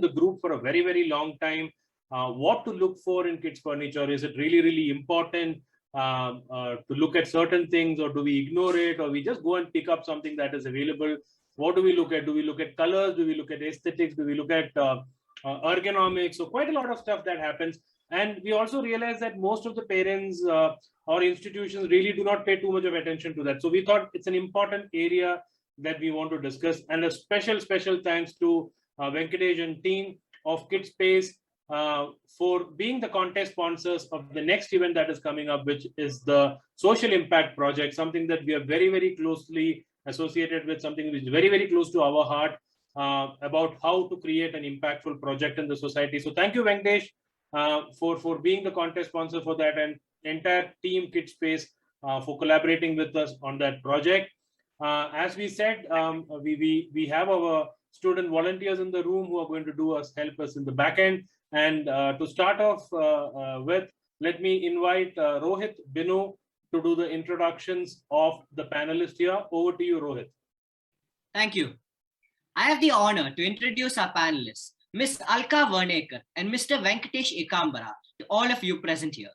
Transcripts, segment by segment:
the group for a very, very long time. What to look for in kids furniture? Is it really, really important to look at certain things, or do we ignore it, or we just go and pick up something that is available? What do we look at? Do we look at colors? Do we look at aesthetics? Do we look at ergonomics? So quite a lot of stuff that happens. And we also realize that most of the parents or institutions really do not pay too much of attention to that. So we thought it's an important area that we want to discuss. And a special thanks to Venkatesh and team of KidSpace for being the contest sponsors of the next event that is coming up, which is the Social Impact Project, something that we are very, very closely associated with, something which is very, very close to our heart, about how to create an impactful project in the society. So thank you, Venkatesh, for being the contest sponsor for that, and entire team KidSpace for collaborating with us on that project. As we said, we have our student volunteers in the room who are going to help us in the back end. And to start off with, let me invite Rohit Binu to do the introductions of the panelists here. Over to you, Rohit. Thank you. I have the honor to introduce our panelists, Ms. Alka Vernekar and Mr. Venkatesh Ekambara, to all of you present here.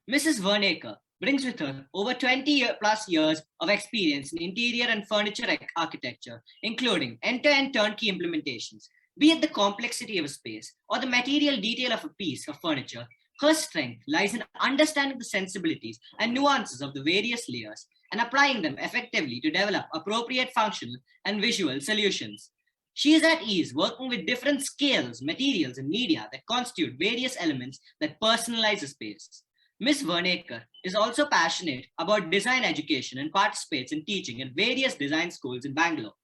Mrs. Vernekar brings with her over 20 plus years of experience in interior and furniture architecture, including end-to-end turnkey implementations. Be it the complexity of a space or the material detail of a piece of furniture, her strength lies in understanding the sensibilities and nuances of the various layers and applying them effectively to develop appropriate functional and visual solutions. She is at ease working with different scales, materials, and media that constitute various elements that personalize a space. Ms. Vernekar is also passionate about design education and participates in teaching at various design schools in Bangalore.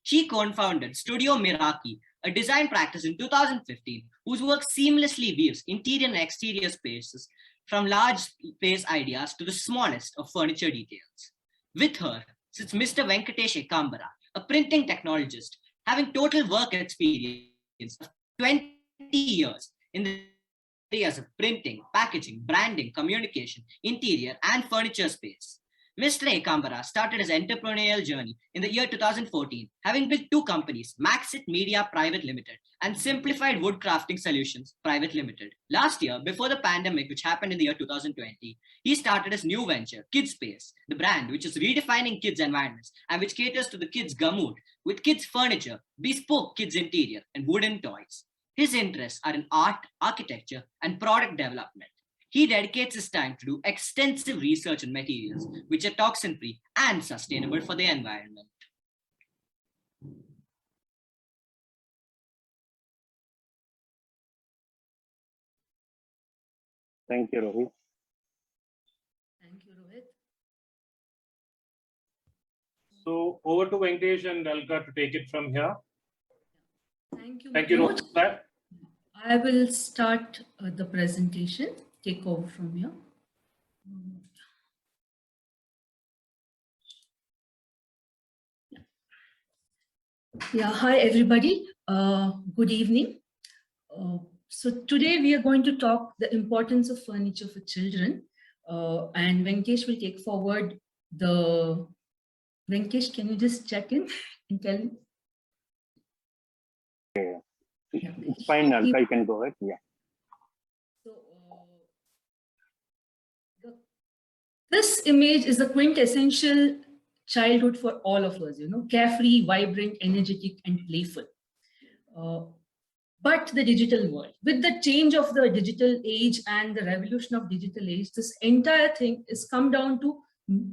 She co-founded Studio Miraki, a design practice in 2015, whose work seamlessly weaves interior and exterior spaces from large space ideas to the smallest of furniture details. With her sits Mr. Venkatesh Ekambara, a printing technologist, having total work experience of 20 years in the areas of printing, packaging, branding, communication, interior, and furniture space. Mr. Ekambara started his entrepreneurial journey in the year 2014, having built two companies, Maxit Media Private Limited and Simplified Wood Crafting Solutions Private Limited. Last year, before the pandemic, which happened in the year 2020, he started his new venture, KidSpace, the brand which is redefining kids' environments and which caters to the kids' gamut with kids' furniture, bespoke kids' interior, and wooden toys. His interests are in art, architecture, and product development. He dedicates his time to do extensive research on materials which are toxin-free and sustainable for the environment. Thank you, Rohit. Thank you, Rohit. So over to Venkatesh and Alka to take it from here. Thank you. Thank you, Rohit. I will start the presentation. Take over from here. Yeah, hi everybody. Good evening. So today we are going to talk the importance of furniture for children, and Venkatesh will take forward the. Venkatesh, can you just check in and tell me? Okay. It's fine, Alka, you can go ahead. Yeah. So this image is the quintessential childhood for all of us, carefree, vibrant, energetic, and playful. But the digital world, with the change of the digital age and the revolution of digital age, this entire thing is come down to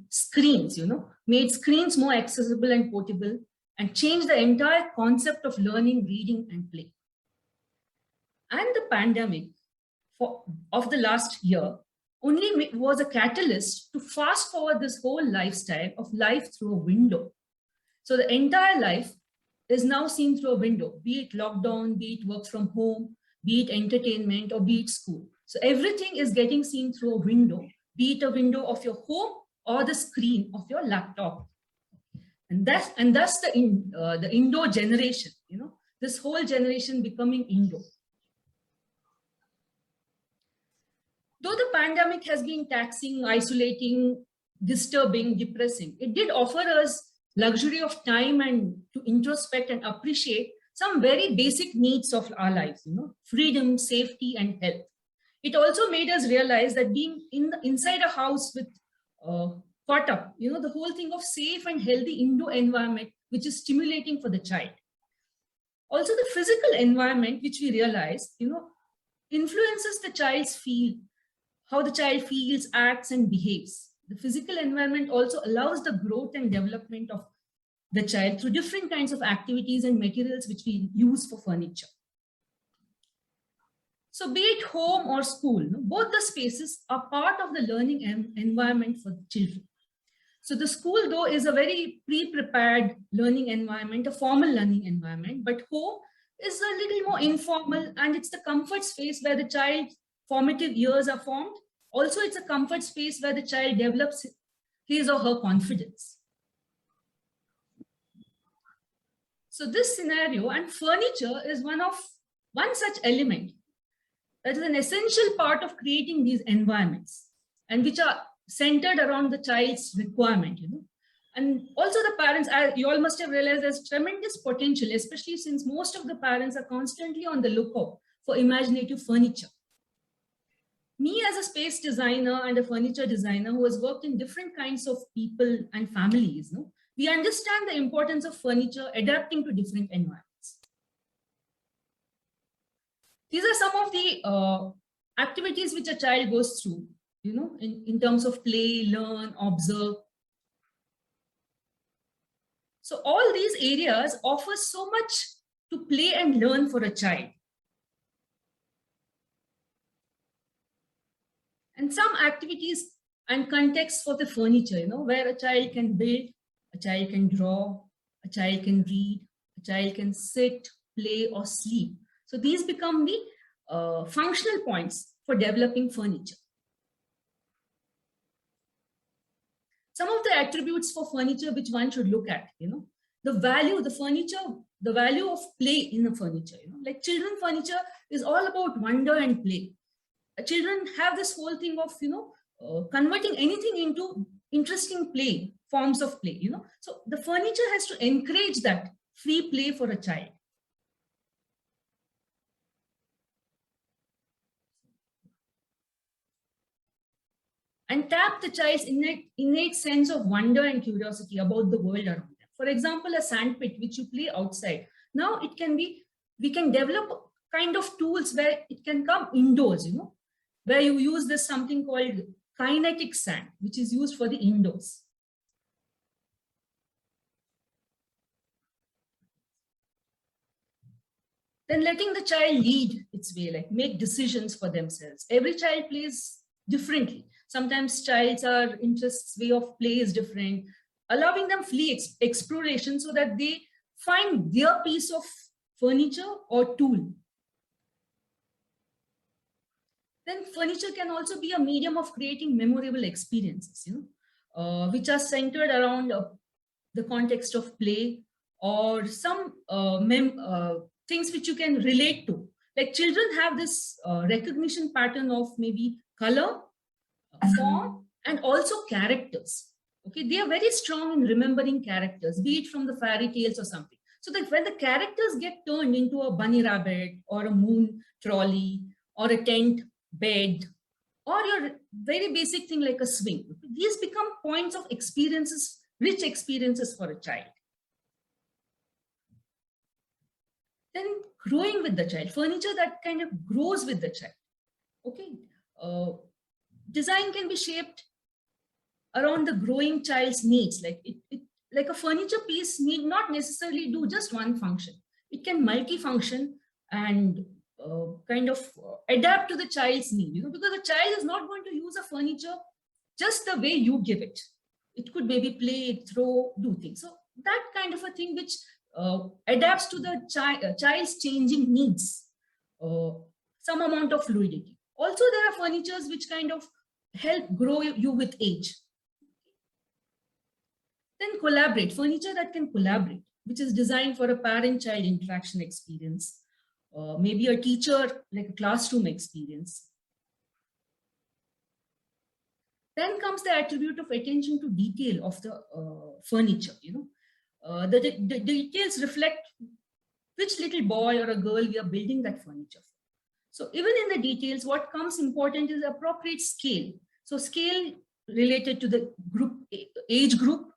screens, made screens more accessible and portable and changed the entire concept of learning, reading, and play. And the pandemic of the last year only was a catalyst to fast forward this whole lifestyle of life through a window. So the entire life is now seen through a window, be it lockdown, be it work from home, be it entertainment, or be it school. So everything is getting seen through a window, be it a window of your home or the screen of your laptop. And thus the Indo generation, this whole generation becoming Indo. Though the pandemic has been taxing, isolating, disturbing, depressing, it did offer us luxury of time and to introspect and appreciate some very basic needs of our lives, freedom, safety, and health. It also made us realize that being inside a house with caught up, the whole thing of safe and healthy indoor environment, which is stimulating for the child. Also, the physical environment, which we realize, influences the child's how the child feels, acts, and behaves. The physical environment also allows the growth and development of the child through different kinds of activities and materials which we use for furniture. So be it home or school, both the spaces are part of the learning environment for the children. So the school, though, is a very pre-prepared learning environment, a formal learning environment, but home is a little more informal, and it's the comfort space where the child's formative years are formed. Also, it's a comfort space where the child develops his or her confidence. So this scenario, and furniture is one such element that is an essential part of creating these environments, and which are centered around the child's requirement, And also the parents, you all must have realized there's tremendous potential, especially since most of the parents are constantly on the lookout for imaginative furniture. Me as a space designer and a furniture designer who has worked in different kinds of people and families, we understand the importance of furniture adapting to different environments. These are some of the activities which a child goes through, in terms of play, learn, observe. So all these areas offer so much to play and learn for a child. And some activities and contexts for the furniture, where a child can build, a child can draw, a child can read, a child can sit, play, or sleep. So these become the functional points for developing furniture. Some of the attributes for furniture which one should look at, the value, the value of play in the furniture, like children furniture is all about wonder and play. Children have this whole thing of, converting anything into interesting play, forms of play, So the furniture has to encourage that free play for a child. And tap the child's innate sense of wonder and curiosity about the world around them. For example, a sandpit which you play outside. Now we can develop kind of tools where it can come indoors, where you use this something called kinetic sand, which is used for the indoors. Then letting the child lead its way, like make decisions for themselves. Every child plays differently. Sometimes child's interests, way of play is different, allowing them free exploration so that they find their piece of furniture or tool. Then furniture can also be a medium of creating memorable experiences, which are centered around the context of play or some things which you can relate to. Like children have this recognition pattern of maybe color, form, and also characters. Okay, they are very strong in remembering characters, be it from the fairy tales or something. So that when the characters get turned into a bunny rabbit or a moon trolley or a tent bed or your very basic thing like a swing, these become points of experiences, rich experiences for a child. Then growing with the child, furniture that kind of grows with the child. Okay, design can be shaped around the growing child's needs. Like a furniture piece need not necessarily do just one function. It can multi-function and kind of adapt to the child's need, because the child is not going to use a furniture just the way you give it. It could maybe play, throw, do things. So that kind of a thing which adapts to the child's changing needs, some amount of fluidity. Also, there are furnitures which kind of help grow you with age. Then collaborate, furniture that can collaborate, which is designed for a parent-child interaction experience, maybe a teacher, like a classroom experience. Then comes the attribute of attention to detail of the furniture, the details reflect which little boy or a girl we are building that furniture for. So even in the details, what comes important is appropriate scale. So scale related to the group, age group.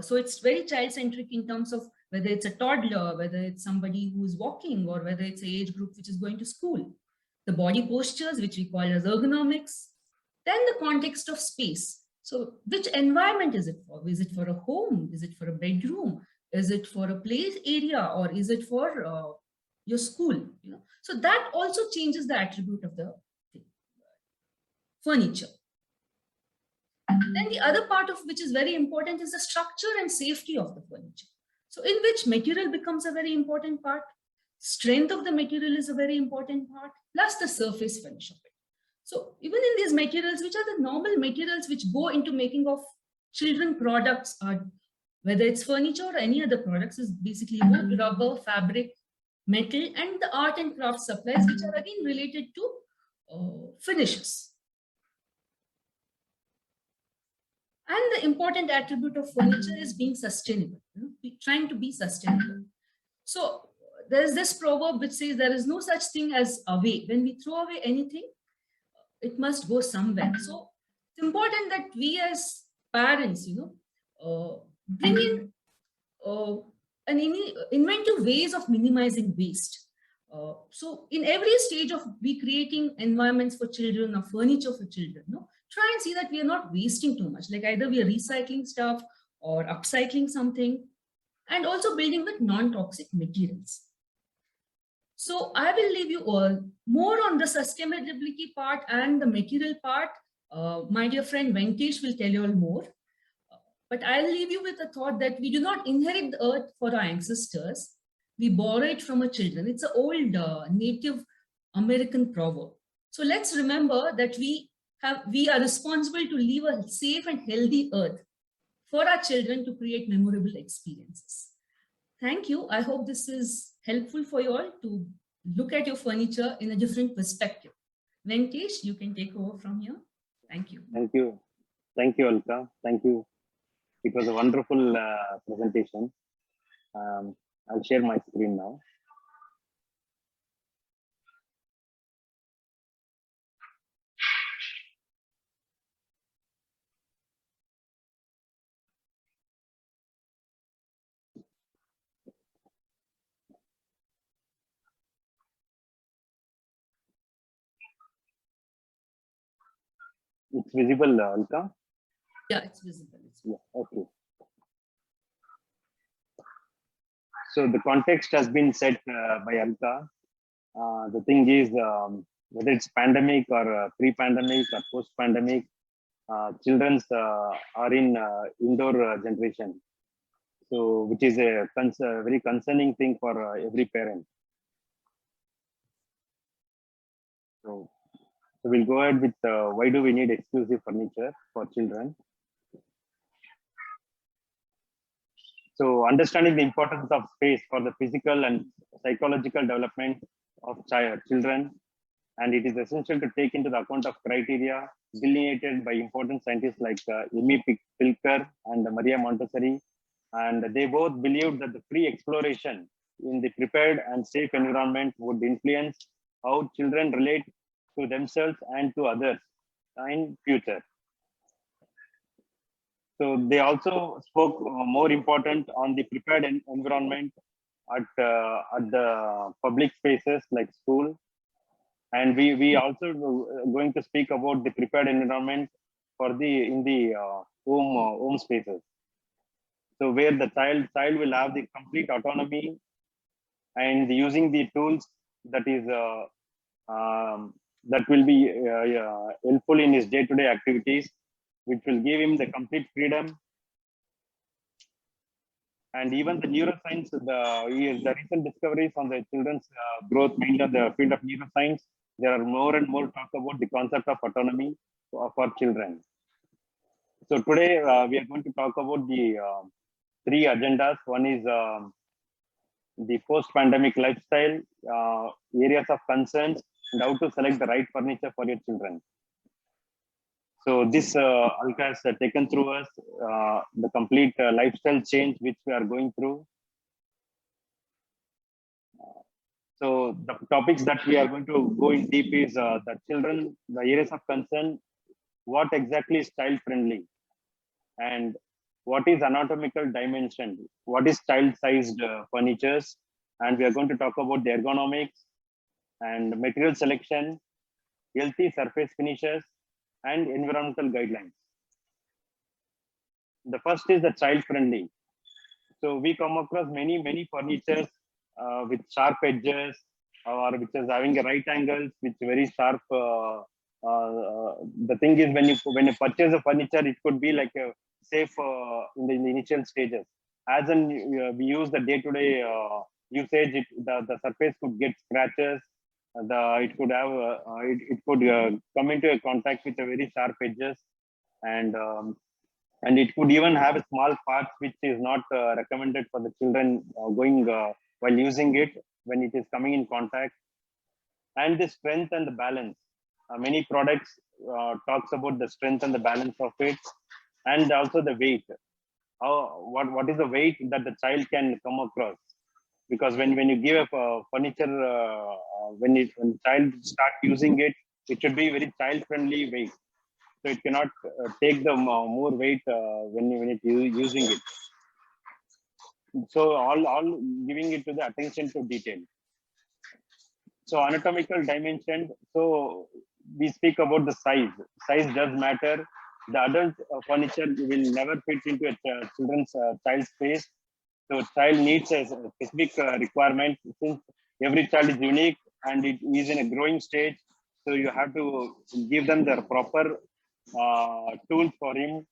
So it's very child-centric in terms of whether it's a toddler, whether it's somebody who's walking, or whether it's an age group which is going to school. The body postures, which we call as ergonomics. Then the context of space. So which environment is it for? Is it for a home? Is it for a bedroom? Is it for a play area, or is it for your school? So that also changes the attribute of the furniture. Then the other part of which is very important is the structure and safety of the furniture. So in which material becomes a very important part. Strength of the material is a very important part, plus the surface finish of it. So even in these materials, which are the normal materials which go into making of children products, whether it's furniture or any other products, is basically wood, rubber, fabric, metal, and the art and craft supplies, which are again related to finishes. And the important attribute of furniture is being sustainable, trying to be sustainable. So there's this proverb which says there is no such thing as away. When we throw away anything, it must go somewhere. So it's important that we as parents, bring in inventive ways of minimizing waste. So in every stage of creating environments for children or furniture for children, try and see that we are not wasting too much. Like either we are recycling stuff or upcycling something, and also building with non-toxic materials. So I will leave you all more on the sustainability part and the material part. My dear friend Venkatesh will tell you all more. But I'll leave you with a thought that we do not inherit the earth for our ancestors. We borrow it from our children. It's an old Native American proverb. So let's remember that we are responsible to leave a safe and healthy earth for our children to create memorable experiences. Thank you. I hope this is helpful for you all to look at your furniture in a different perspective. Venkatesh, you can take over from here. Thank you. Thank you. Thank you, Alka. Thank you. It was a wonderful presentation. I'll share my screen now. It's visible, Alka? Yeah, it's visible. Yeah, okay. So the context has been set by Alka. The thing is, whether it's pandemic or pre-pandemic or post-pandemic, children are in indoor generation. So, which is a very concerning thing for every parent. So we'll go ahead with why do we need exclusive furniture for children? So understanding the importance of space for the physical and psychological development of children, and it is essential to take into the account of criteria delineated by important scientists like Emmy Pilker and Maria Montessori, and they both believed that the free exploration in the prepared and safe environment would influence how children relate to themselves and to others in future. So they also spoke more important on the prepared environment at the public spaces like school. And we also going to speak about the prepared environment for in the home spaces. So where the child will have the complete autonomy and using the tools that is that will be helpful in his day-to-day activities, which will give him the complete freedom. And even the neuroscience, the recent discoveries on the children's growth, mainly on the field of neuroscience, there are more and more talk about the concept of autonomy for children. So today we are going to talk about the three agendas. One is the post-pandemic lifestyle, areas of concerns, and how to select the right furniture for your children. So this Alka has taken through us the complete lifestyle change which we are going through. So the topics that we are going to go in deep is the children, the areas of concern, what exactly is child friendly, and what is anatomical dimension, what is child sized furnitures, and we are going to talk about the ergonomics and material selection, healthy surface finishes, and environmental guidelines. The first is the child friendly. So we come across many furnitures with sharp edges, or which is having a right angles, which very sharp. The thing is, when you purchase a furniture, it could be like a safe in the initial stages. As in we use the day-to-day usage, the surface could get scratches. It could have it could come into a contact with a very sharp edges, and it could even have small parts which is not recommended for the children going while using it when it is coming in contact. And the strength and the balance, many products talks about the strength and the balance of it, and also the weight. What is the weight that the child can come across? Because when you give a furniture, when the child start using it, it should be very child friendly weight, so it cannot take the more weight when it using it. So all giving it to the attention to detail. So anatomical dimension. So we speak about the size. Size does matter. The adult furniture will never fit into a children's child space. So child needs a specific requirement, since every child is unique and it is in a growing stage. So you have to give them the proper tools for him,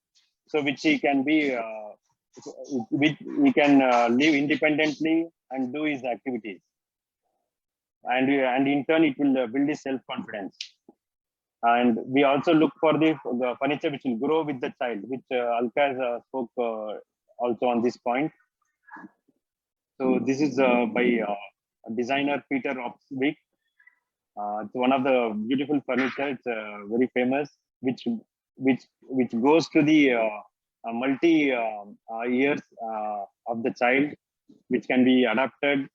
so which he can be, which he can live independently and do his activities. And in turn, it will build his self-confidence. And we also look for the furniture which will grow with the child, which Alka spoke also on this point. So this is by designer Peter Opsvik. It's one of the beautiful furniture. It's very famous, which goes to the multi years of the child, which can be adapted.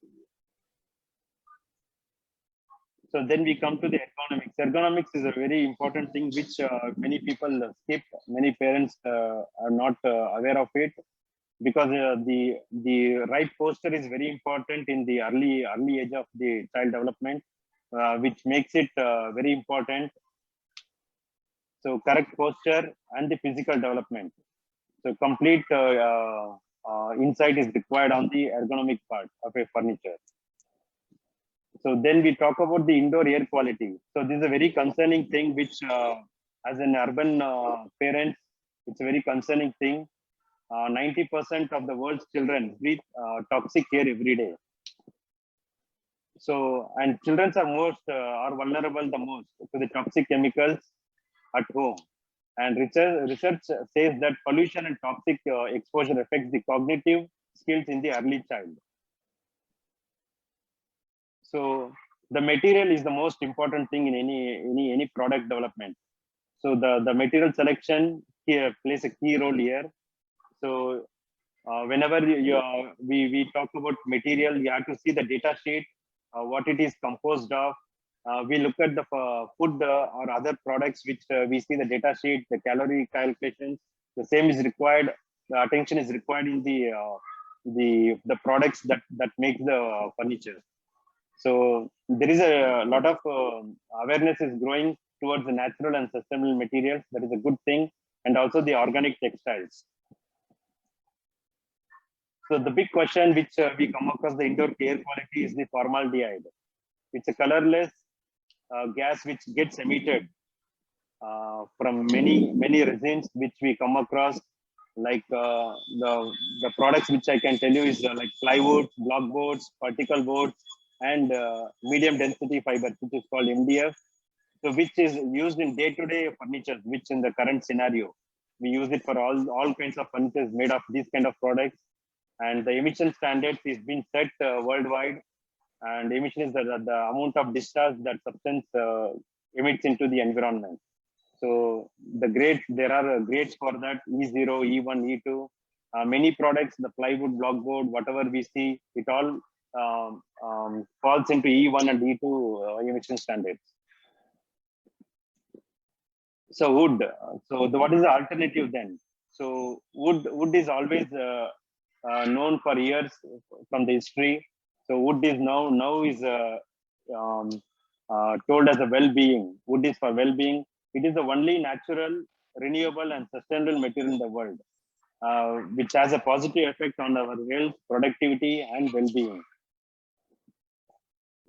So then we come to the ergonomics. Ergonomics is a very important thing which many people skip. Many parents are not aware of it, because the right posture is very important in the early age of the child development, which makes it very important. So correct posture and the physical development. So complete insight is required on the ergonomic part of a furniture. So then we talk about the indoor air quality. So this is a very concerning thing, which as an urban parent, it's a very concerning thing. 90% of the world's children breathe toxic air every day. So, and children are vulnerable the most to the toxic chemicals at home. And research says that pollution and toxic exposure affects the cognitive skills in the early child. So the material is the most important thing in any product development. So the material selection here plays a key role here. So whenever we talk about material, you have to see the data sheet, what it is composed of. We look at the food or other products which we see the data sheet, the calorie calculations. The same is required. The attention is required in the products that make the furniture. So there is a lot of awareness is growing towards the natural and sustainable materials. That is a good thing, and also the organic textiles. So the big question which we come across the indoor air quality is the formaldehyde. It's a colorless gas which gets emitted from many resins which we come across, like the products which I can tell you is like plywood, block boards, particle boards, and medium density fiber, which is called MDF. So which is used in day-to-day furniture, which in the current scenario, we use it for all kinds of furniture made of these kind of products. And the emission standards is being set worldwide. And emission is the amount of discharge that substance emits into the environment. So the grades, there are grades for that, E0, E1, E2. Many products, the plywood, block board, whatever we see, it all falls into E1 and E2 emission standards. So wood. What is the alternative then? So wood is always known for years from the history. So wood is now is um, told as a well-being. Wood is for well-being. It is the only natural, renewable, and sustainable material in the world, which has a positive effect on our health, productivity, and well-being.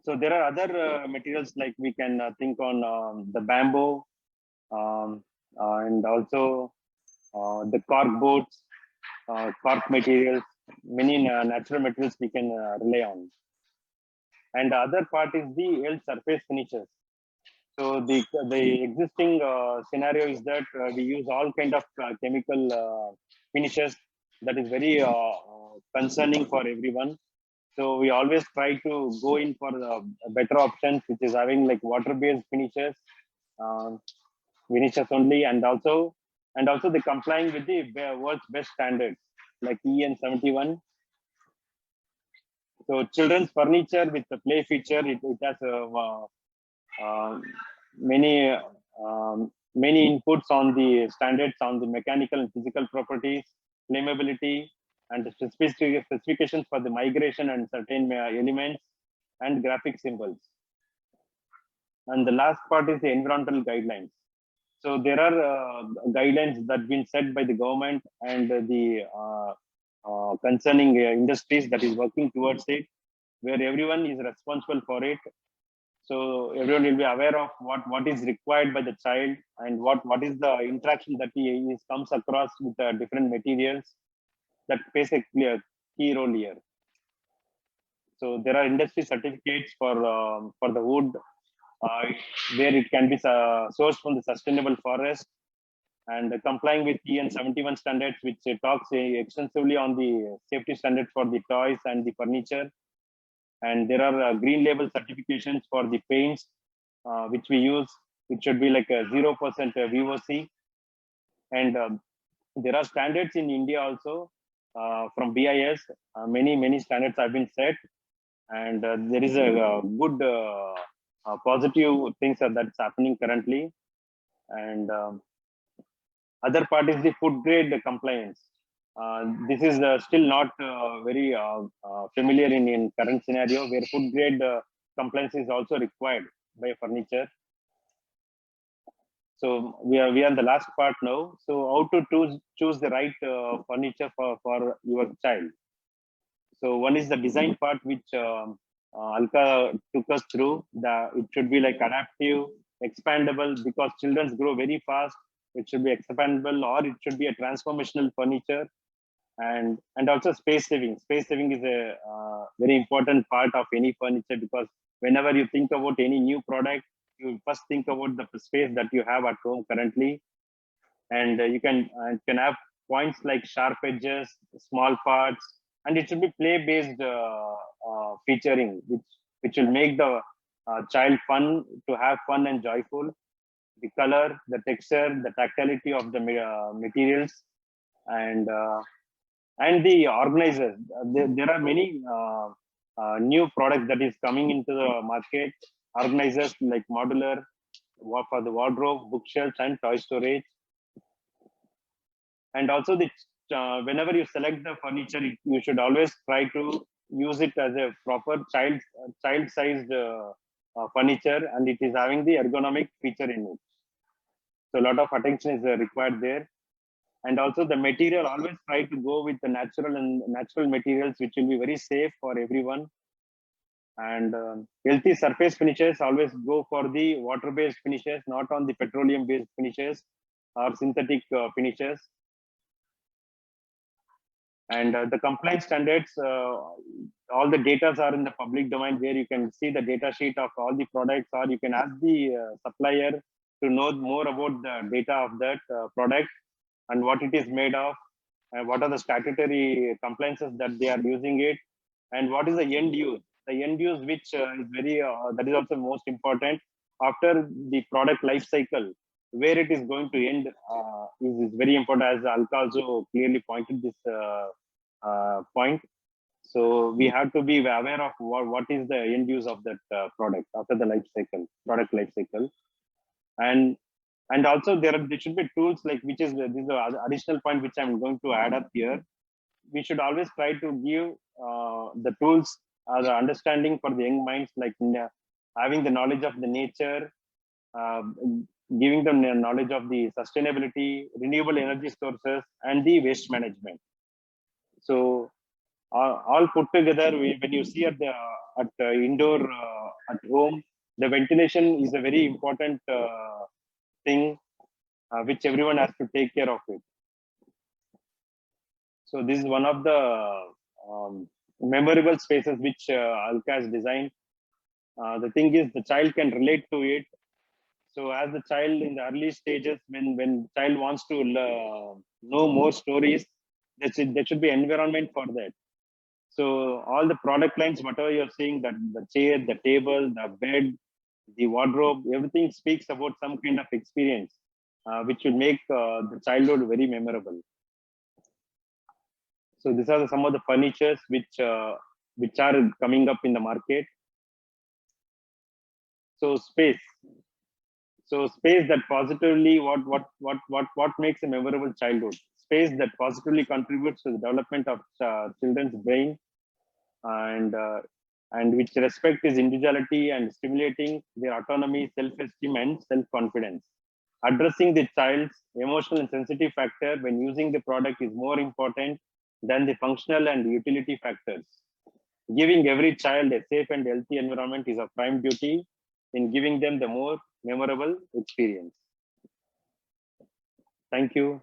So there are other materials like we can think on the bamboo, and also the cork boards, cork materials, many natural materials we can rely on. And the other part is the earth surface finishes. So the existing scenario is that we use all kind of chemical finishes that is very concerning for everyone. So we always try to go in for better options, which is having like water-based finishes only, and also the complying with the world's best standards like EN 71. So children's furniture with the play feature, it has many inputs on the standards on the mechanical and physical properties, flammability, and the specifications for the migration and certain elements and graphic symbols. And the last part is the environmental guidelines. So there are guidelines that have been set by the government and the concerning industries that is working towards it, where everyone is responsible for it. So everyone will be aware of what is required by the child and what is the interaction that he comes across with different materials. That plays a key role here. So there are industry certificates for the wood, where it can be sourced from the sustainable forest, and complying with EN 71 standards, which talks extensively on the safety standards for the toys and the furniture. And there are green label certifications for the paints, which we use, which should be like a 0% VOC. And there are standards in India also from BIS. Many standards have been set, and there is a good positive things that's happening currently. And other part is the food grade compliance. This is still not very familiar in current scenario, where food grade compliance is also required by furniture. So we are in the last part now. So how to choose the right furniture for your child. So one is the design part, which Alka took us through. It should be like adaptive, expandable, because children grow very fast. It should be expandable, or it should be a transformational furniture. And also space saving. Space saving is a very important part of any furniture, because whenever you think about any new product, you first think about the space that you have at home currently. And you can have points like sharp edges, small parts, and it should be play-based featuring, which will make the child fun, to have fun and joyful. The color, the texture, the tactility of the materials, and the organizers. There are many new products that is coming into the market. Organizers like modular, for the wardrobe, bookshelves, and toy storage. And also whenever you select the furniture, you should always try to use it as a proper child-sized furniture, and it is having the ergonomic feature in it. So a lot of attention is required there. And also the material, always try to go with the natural materials, which will be very safe for everyone. And healthy surface finishes, always go for the water-based finishes, not on the petroleum-based finishes or synthetic finishes. And the compliance standards, all the data are in the public domain, where you can see the data sheet of all the products, or you can ask the supplier to know more about the data of that product and what it is made of, and what are the statutory compliances that they are using it, and what is the end use. The end use, which is very, that is also most important. After the product life cycle, where it is going to end is very important, as Alka also clearly pointed this point. So we have to be aware of what is the end use of that product after the product life cycle. And also there should be tools like, this is the additional point which I'm going to add up here. We should always try to give the tools, the understanding for the young minds, like having the knowledge of the nature, giving them the knowledge of the sustainability, renewable energy sources, and the waste management. So all put together, when you see at indoor at home, the ventilation is a very important thing which everyone has to take care of it. So this is one of the memorable spaces which Alka has designed. The thing is, the child can relate to it. So as the child in the early stages, when child wants to know more stories, there should be environment for that. So all the product lines, whatever you're seeing, that the chair, the table, the bed, the wardrobe, everything speaks about some kind of experience, which should make the childhood very memorable. So these are some of the furnitures which are coming up in the market. So space. So space that positively, what makes a memorable childhood? Space that positively contributes to the development of children's brain, and which respect his individuality and stimulating their autonomy, self-esteem, and self-confidence. Addressing the child's emotional and sensitive factor when using the product is more important than the functional and utility factors. Giving every child a safe and healthy environment is a prime duty in giving them the more memorable experience. Thank you.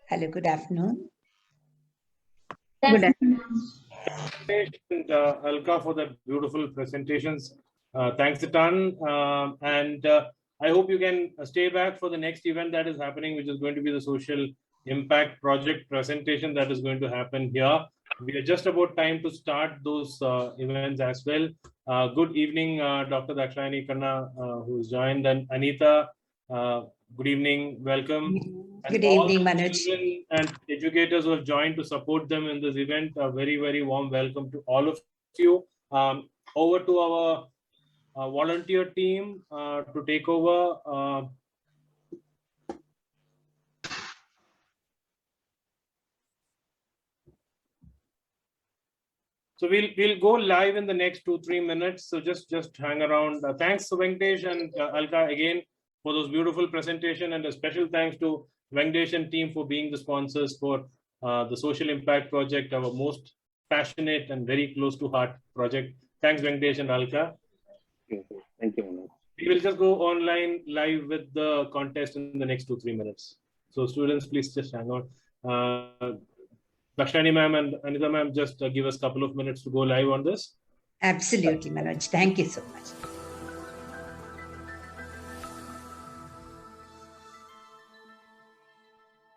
Hello, good afternoon. Good afternoon. And Alka, for the beautiful presentations. Thanks a ton. I hope you can stay back for the next event that is happening, which is going to be the social impact project presentation that is going to happen here. We are just about time to start those events as well. Good evening, Dr. Dakshayani Khanna, who's joined, and Anita. Good evening, welcome. Good And evening, all the Manoj. children and educators who have joined to support them in this event, a very, very warm welcome to all of you. Over to our volunteer team to take over. So we'll go live in the next 2-3 minutes. So just hang around. Thanks to Venkatesh and Alka again for those beautiful presentation, and a special thanks to Venkatesh and team for being the sponsors for the Social Impact Project, our most passionate and very close to heart project. Thanks, Venkatesh and Alka. Thank you. We will just go online live with the contest in the next 2-3 minutes. So students, please just hang on. Dakshayani ma'am and Anita ma'am, just give us a couple of minutes to go live on this. Absolutely, Manoj. Thank you so much.